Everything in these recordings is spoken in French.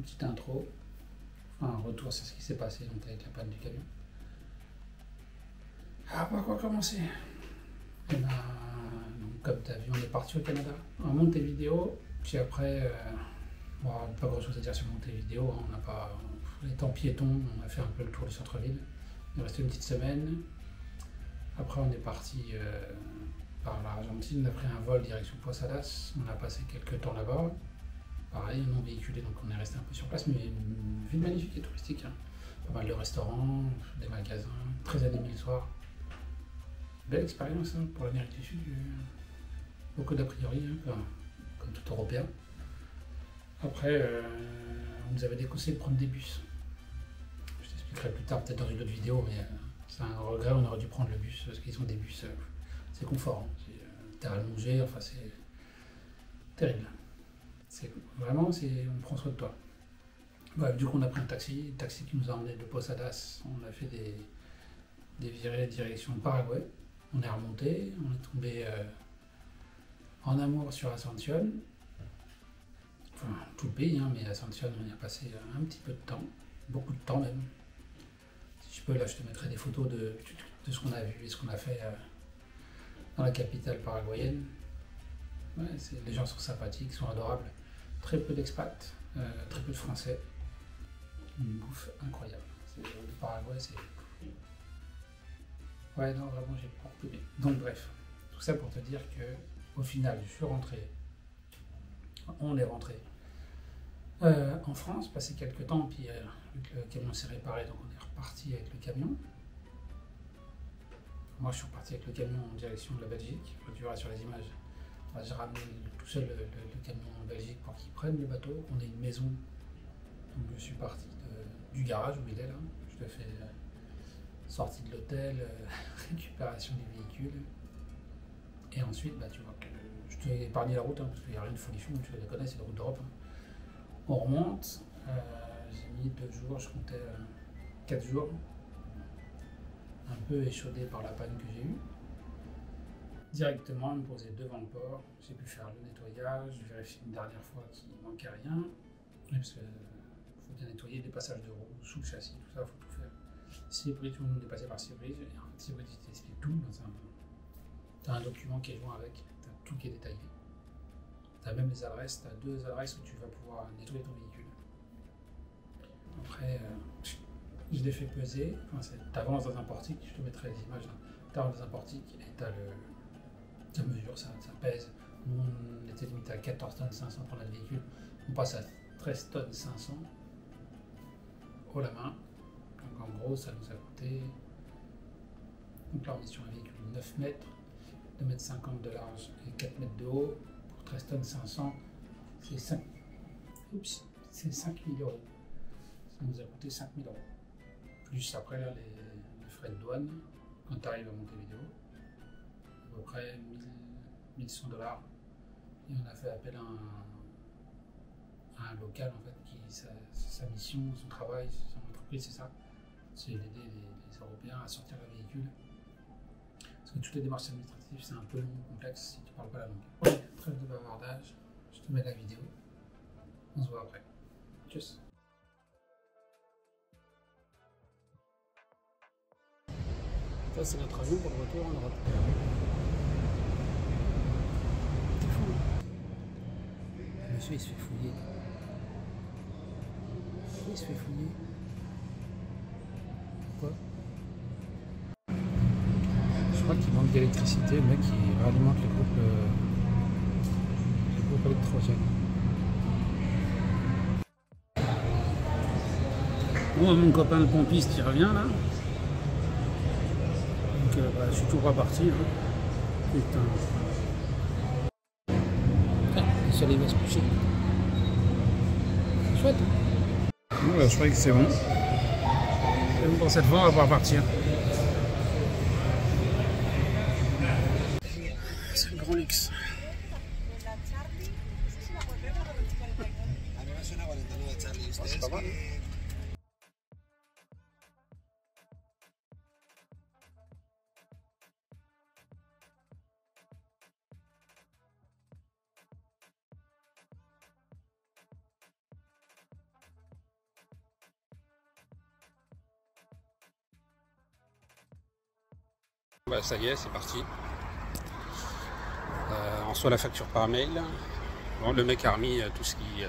une petite intro, enfin un retour sur ce qui s'est passé donc, avec la panne du camion. Ah, par quoi commencer? Et ben, donc, comme tu as vu, on est parti au Canada, en Montevideo, puis après, bon, pas grand chose à dire sur Montevideo, hein, on n'a pas, étant piéton, on a fait un peu le tour du centre-ville, il est resté une petite semaine. Après, on est parti par l'Argentine, on a pris un vol direction Posadas, on a passé quelques temps là-bas. Pareil, non véhiculé, donc on est resté un peu sur place, mais une ville magnifique et touristique. Hein. Pas mal de restaurants, des magasins, très animé le soir. Belle expérience hein, pour l'Amérique du Sud. Beaucoup d'a priori, hein, comme tout Européen. Après, on nous avait déconseillé de prendre des bus. Je t'expliquerai plus tard, peut-être dans une autre vidéo, mais c'est un regret, on aurait dû prendre le bus, parce qu'ils ont des bus, c'est confort. Hein. T'es allongé, enfin c'est terrible. Vraiment, on prend soin de toi. Bref, du coup, on a pris un taxi qui nous a emmené de Posadas. On a fait des virées direction Paraguay. On est remonté, on est tombé en amour sur Asunción. Enfin, tout le pays, hein, mais Asunción, on y a passé un petit peu de temps, beaucoup de temps même. Si je peux, là, je te mettrai des photos de ce qu'on a vu et ce qu'on a fait dans la capitale paraguayenne. Ouais, les gens sont sympathiques, sont adorables. Très peu d'expats, très peu de Français. Une bouffe incroyable. Le Paraguay, c'est... Ouais, non, vraiment, j'ai beaucoup aimé. Donc, bref, tout ça pour te dire que, au final, je suis rentré. On est rentré en France, passé quelques temps, puis le camion s'est réparé, donc on est reparti avec le camion. Moi, je suis reparti avec le camion en direction de la Belgique. Tu verras sur les images. J'ai ramené tout seul le camion en Belgique pour qu'ils prennent le bateau. On a une maison, donc je suis parti du garage où il est là. Je te fais sortie de l'hôtel, récupération du véhicule. Et ensuite, bah, tu vois que je t'ai épargné la route, hein, parce qu'il n'y a rien de folichon, tu la connais, c'est la route d'Europe. Hein. On remonte, j'ai mis 2 jours, je comptais 4 jours, un peu échaudé par la panne que j'ai eue. Directement me poser devant le port, j'ai pu faire le nettoyage, vérifier une dernière fois qu'il ne manquait rien, parce qu'il faut bien nettoyer les passages de roue, sous le châssis, tout ça, il faut tout faire. Seabridge, on est passé par Seabridge, et en fait Seabridge t'explique tout, tu as un document qui est joint avec, tu as tout qui est détaillé. Tu as même les adresses, tu as 2 adresses où tu vas pouvoir nettoyer ton véhicule. Après, je l'ai fait peser, enfin, tu avances dans un portique, je te mettrai les images, tu avances dans un portique et tu as ça mesure, ça pèse. Nous, on était limité à 14 tonnes 500 pour notre véhicule. On passe à 13 tonnes 500 haut la main. Donc en gros, ça nous a coûté. Donc là, on est sur un véhicule de 9 mètres, 2 mètres 50 de large et 4 mètres de haut. Pour 13 tonnes 500, c'est 5 000 €. Ça nous a coûté 5 000 €. Plus après, là, les frais de douane quand tu arrives à Montevideo. À peu près 1100 $. Et on a fait appel à un local en fait qui sa mission, son travail, son entreprise, c'est ça, c'est d'aider les Européens à sortir leur véhicule. Parce que toutes les démarches administratives c'est un peu long, complexe si tu parles pas la langue. Ouais, trêve de bavardage, je te mets la vidéo. On se voit après. Tchuss. Ça c'est notre avion pour le retour en Europe. Monsieur il se fait fouiller. Pourquoi il se fait fouiller? Pourquoi? Je crois qu'il manque d'électricité, le mec il réalimente les groupes électrogènes. Bon, mon copain le pompiste il revient là. Donc bah, je suis toujours pas parti. Hein. Putain. Le soleil va se coucher. C'est chouette. Bon, bah, je crois que c'est bon. Et bon, cette fois, on va pouvoir partir. C'est le grand luxe. Bah, ça y est, c'est parti. On reçoit la facture par mail. Bon, le mec a remis tout ce qu'il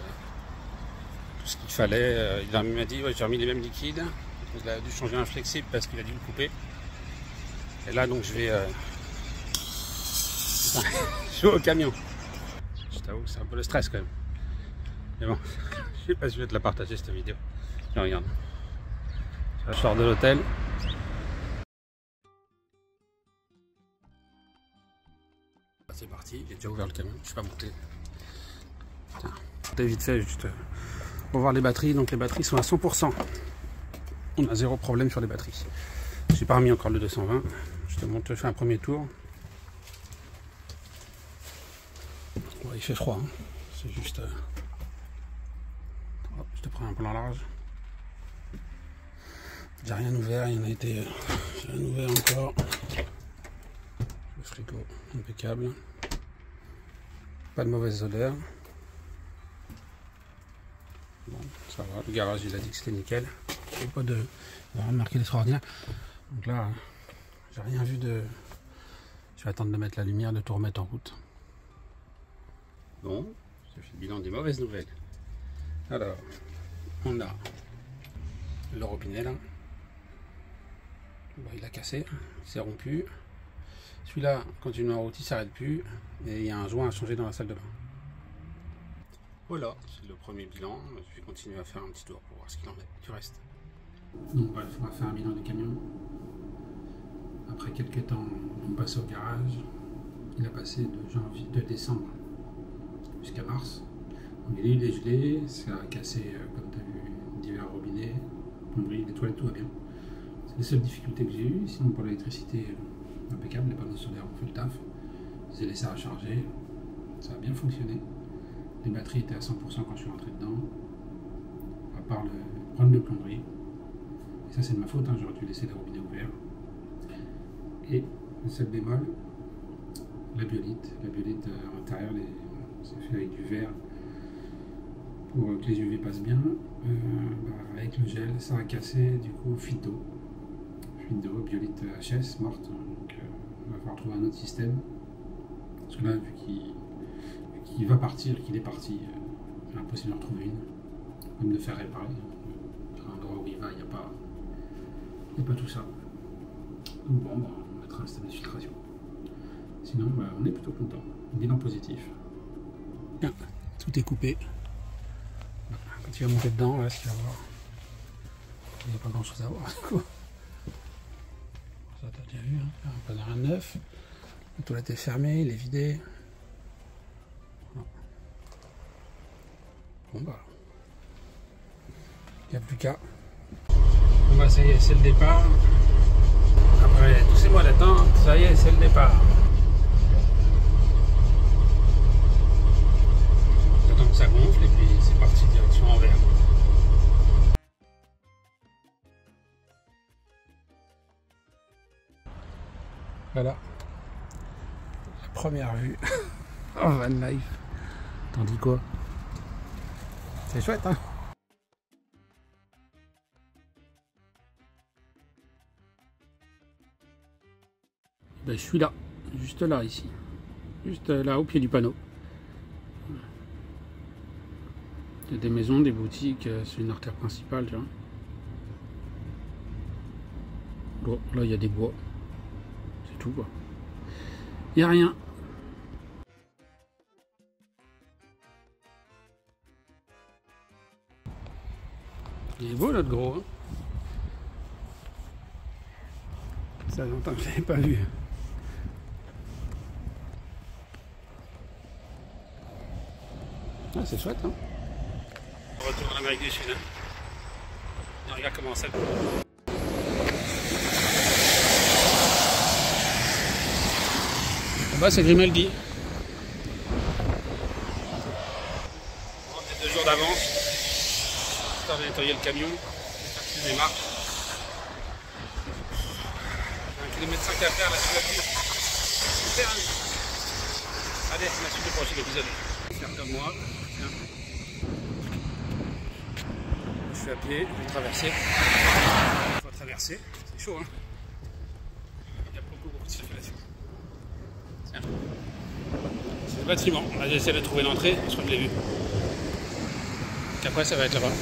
fallait. Il m'a dit ouais, j'ai remis les mêmes liquides. Il a dû changer un flexible parce qu'il a dû le couper. Et là donc je vais je vais au camion. Je t'avoue que c'est un peu le stress quand même. Mais bon, je sais pas si je vais te la partager cette vidéo. Tiens, regarde. Je sors de l'hôtel. C'est parti, j'ai déjà ouvert le camion, je suis pas monté. Tiens, vite fait, juste pour voir les batteries. Donc les batteries sont à 100%. On a zéro problème sur les batteries. J'ai pas remis encore le 220. Je te montre, je fais un premier tour. Ouais, il fait froid, hein. C'est juste... Hop, je te prends un plan large. J'ai rien ouvert, il y en a été... J'ai rien ouvert encore. Le frigo, impeccable. Pas de mauvaise odeur. Bon, ça va. Le garage, il a dit que c'était nickel. J'ai pas de... rien marqué d'extraordinaire. Donc là, j'ai rien vu de... Je vais attendre de mettre la lumière, de tout remettre en route. Bon, je fais le bilan des mauvaises nouvelles. Alors, on a le robinet là. Bon, il a cassé, il s'est rompu. Celui-là, quand tu le mets en route, il ne s'arrête plus. Et il y a un joint à changer dans la salle de bain. Voilà, c'est le premier bilan. Je vais continuer à faire un petit tour pour voir ce qu'il en est du reste. Donc bref, on va faire un bilan du camion. Après quelques temps, on passe au garage. Il a passé de décembre jusqu'à mars. Donc il est gelé, ça a cassé, comme tu as vu, divers robinets, plomberie, les toilettes, tout va bien. C'est les seules difficultés que j'ai eues. Sinon pour l'électricité, impeccable, les panneaux solaires ont fait le taf. Je les ai laissés à recharger, ça a bien fonctionné. Les batteries étaient à 100% quand je suis rentré dedans, à part le problème de plomberie. Et ça c'est de ma faute, hein, j'aurais dû laisser les robinets ouverts. Et le seul bémol, la biolite à l'intérieur, c'est fait avec du verre pour que les UV passent bien. Avec le gel, ça a cassé du coup fuite d'eau, biolite HS morte. Donc il va falloir trouver un autre système. Parce que là, vu qu'il va partir, qu'il est parti, c'est impossible d'en retrouver une. Même de faire réparer. À l'endroit où il va, il n'y a pas tout ça. Donc bon, on mettra un système de filtration. Sinon, on est plutôt content. Bilan positif. Bien, tout est coupé. Quand tu vas monter dedans, là, tu vas voir. Il n'y a pas grand chose à voir. Ça, t'as déjà vu, hein. Pas de rien de neuf. La toilette est fermée, il est vidé. Bon bah, il n'y a plus qu'à. Bon bah ça y est, c'est le départ. Après tous ces mois d'attente, ça y est, c'est le départ. J'attends que ça gonfle et puis c'est parti direction Anvers. Voilà. La première vue en van life. T'en dis quoi? C'est chouette, hein? Ben, je suis là, juste là, ici. Juste là, au pied du panneau. Il y a des maisons, des boutiques, c'est une artère principale, tu vois. Bon, là, il y a des bois. C'est tout, quoi. Il n'y a rien. Il est beau, notre gros, hein. Ça fait longtemps que je ne l'avais pas vu. Ah, c'est chouette, hein. On retourne en Amérique du Sud, hein. Et regarde comment ça... Là-bas, c'est Grimaldi. On prend peut-être 2 jours d'avance. J'espère de nettoyer le camion. J'espère qu'il démarre. 1,5 km à faire là sur la piste. Super. Allez, c'est la suite du prochain épisode. Faire comme moi. Tiens. Je suis à pied, je vais traverser. Il faut traverser, c'est chaud, hein. Il y a beaucoup de le bâtiment. Là, j'essaie de trouver l'entrée, je crois que je l'ai vu. Et après, ça va être là-bas.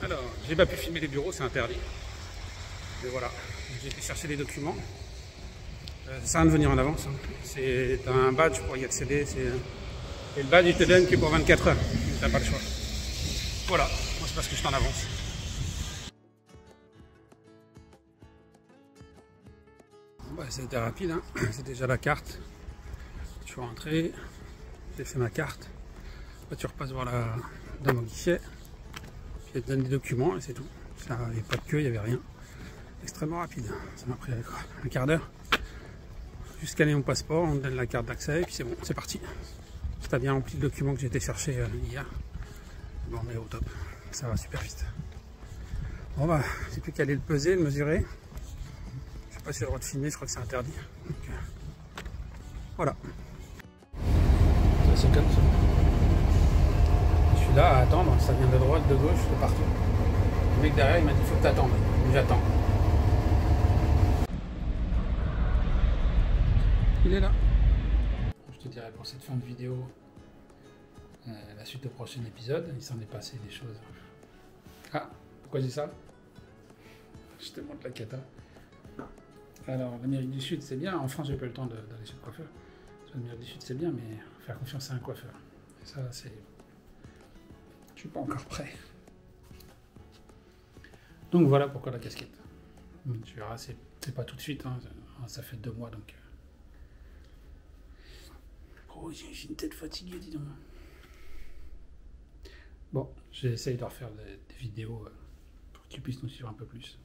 Alors, j'ai pas pu filmer les bureaux, c'est interdit. Mais voilà, j'ai été chercher les documents. Ça sert à rien de venir en avance. Hein. C'est un badge pour y accéder. Et le badge, il te donne que pour 24 heures. Tu n'as pas le choix. Voilà, moi c'est parce que je suis en avance. Bah, c'était rapide, hein. C'est déjà la carte. Je suis rentré, j'ai fait ma carte. Là, tu repasses voir la dame au guichet. Puis elle te donne des documents et c'est tout. Il n'y avait pas de queue, il n'y avait rien. Extrêmement rapide. Ça m'a pris un quart d'heure. Juste scanner mon passeport, on me donne la carte d'accès et puis c'est bon, c'est parti. Si tu as bien rempli le document que j'ai été chercher hier, bon, on est au top. Ça va super vite. Bon bah, j'ai plus qu'à aller le peser, le mesurer. Je sais pas si j'ai le droit de filmer, je crois que c'est interdit. Donc, voilà. Ça c'est comme ça. Je suis là à attendre, ça vient de droite, de gauche, de partout. Le mec derrière il m'a dit faut que tu attendes. J'attends. Il est là. Je te dirai pour cette fin de vidéo la suite au prochain épisode. Il s'en est passé des choses. Ah, pourquoi je dis ça? Je te montre la cata. Alors, l'Amérique du Sud, c'est bien. En France, j'ai pas eu le temps d'aller chez le coiffeur. L'Amérique du Sud, c'est bien, mais faire confiance à un coiffeur. Et ça, c'est... Je suis pas encore prêt. Donc voilà pourquoi la casquette. Tu verras, c'est pas tout de suite. Hein. Ça fait 2 mois, donc... Oh, j'ai une tête fatiguée, dis donc. Bon, j'essaye de refaire des vidéos pour que tu puisses nous suivre un peu plus.